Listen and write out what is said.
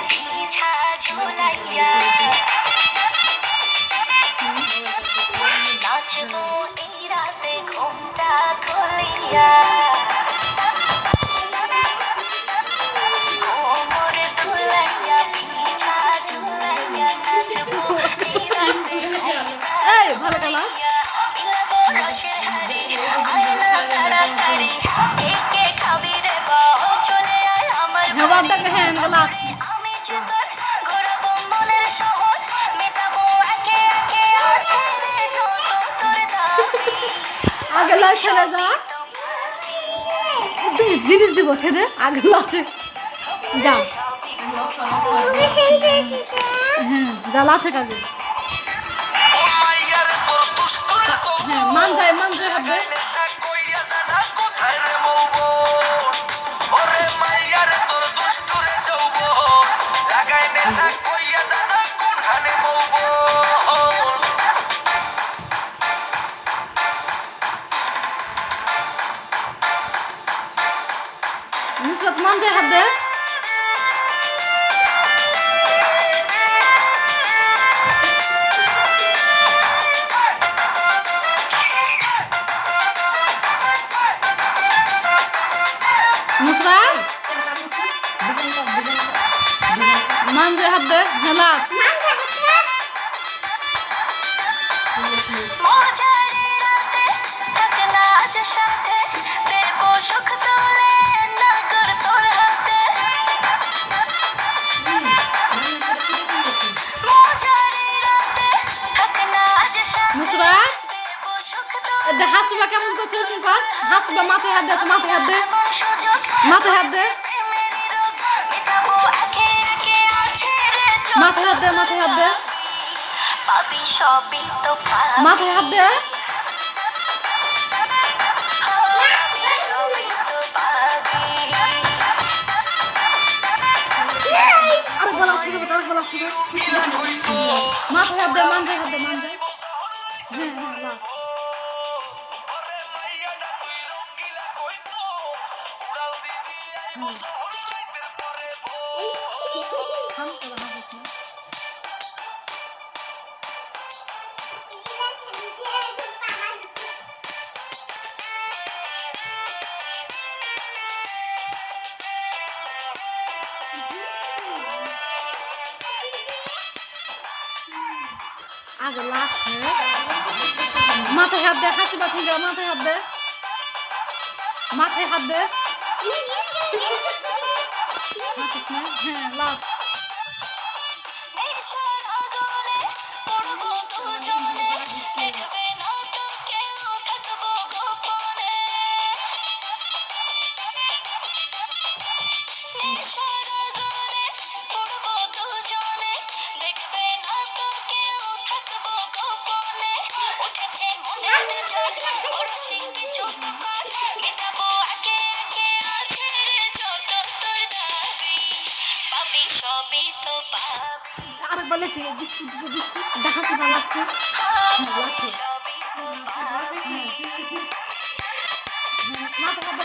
পিছা ঝুলাইয়া নাচবো এই রাতে ঘুমটা খুলিয়া কোমর দুলাইয়া পিছা ঝুলাইয়া নাচবো এই রাতে ঘুমটা খুলিয়া বিলাবো রসের হাড়ি আয়না তাড়াতাড়ি কে খাবি রে বল চলে আয় আমার আমি যে তোর ঘোরাবো মনের শহর মেটাবো একে একে আছে রে যত তোর দাবি আগে লাল চলে যা জিনিস দিব খেতে আগে লাচে যা হ্যাঁ যা লাচে কাজে হ্যাঁ মান যায় হবে নুসরত মান যায় হাত দে নুসরাত মান যায় হাত দে হেলা মজার রাতে থাক না আজ সাথে দেব সুখ তোলে না কর তোর হাতে মজার রাতে থাক না আজ সাথে নুসরাত দেব সুখ তোলে হাসবা কেমন করছে এরকম কর হাসবা মাথায় হাত দে মাথায় হাত দে সুযোগ মাথায় হাত দে প্রেমেরই রোগ মেটাবো একে একে আছে রে মাথায় হাত দে মাথায় হাত দে পাবি সবই তো পাবি মাথায় হাত দে পাবি সবই তো পাবি আর বলা ছিল মাথায় হাত দে মান যায় হাত দে মান যায় হ্যাঁ হ্যাঁ লাগ আগে লাখ মাথায় হাত দে হাসি পাখি মাথায় হাত দে মাথায় হাত দে হ্যাঁ লাখ নেশার আগুনে পড়বো দুজনে দেখবে না তো কেউ থাকবো গোপনে নেশার আগুনে পড়বো দুজনে দেখবে না তো কেউ থাকবো গোপনে উঠেছে মনের জল বড় শিখে চুপ কর মেটাবো একে একে আছে রে যত তোর দাবি পাবি সবই তো পাবি আর বলেছি বিস্কুট দেখাতে ভালো লাগছে সবই তো পাবি মাথায়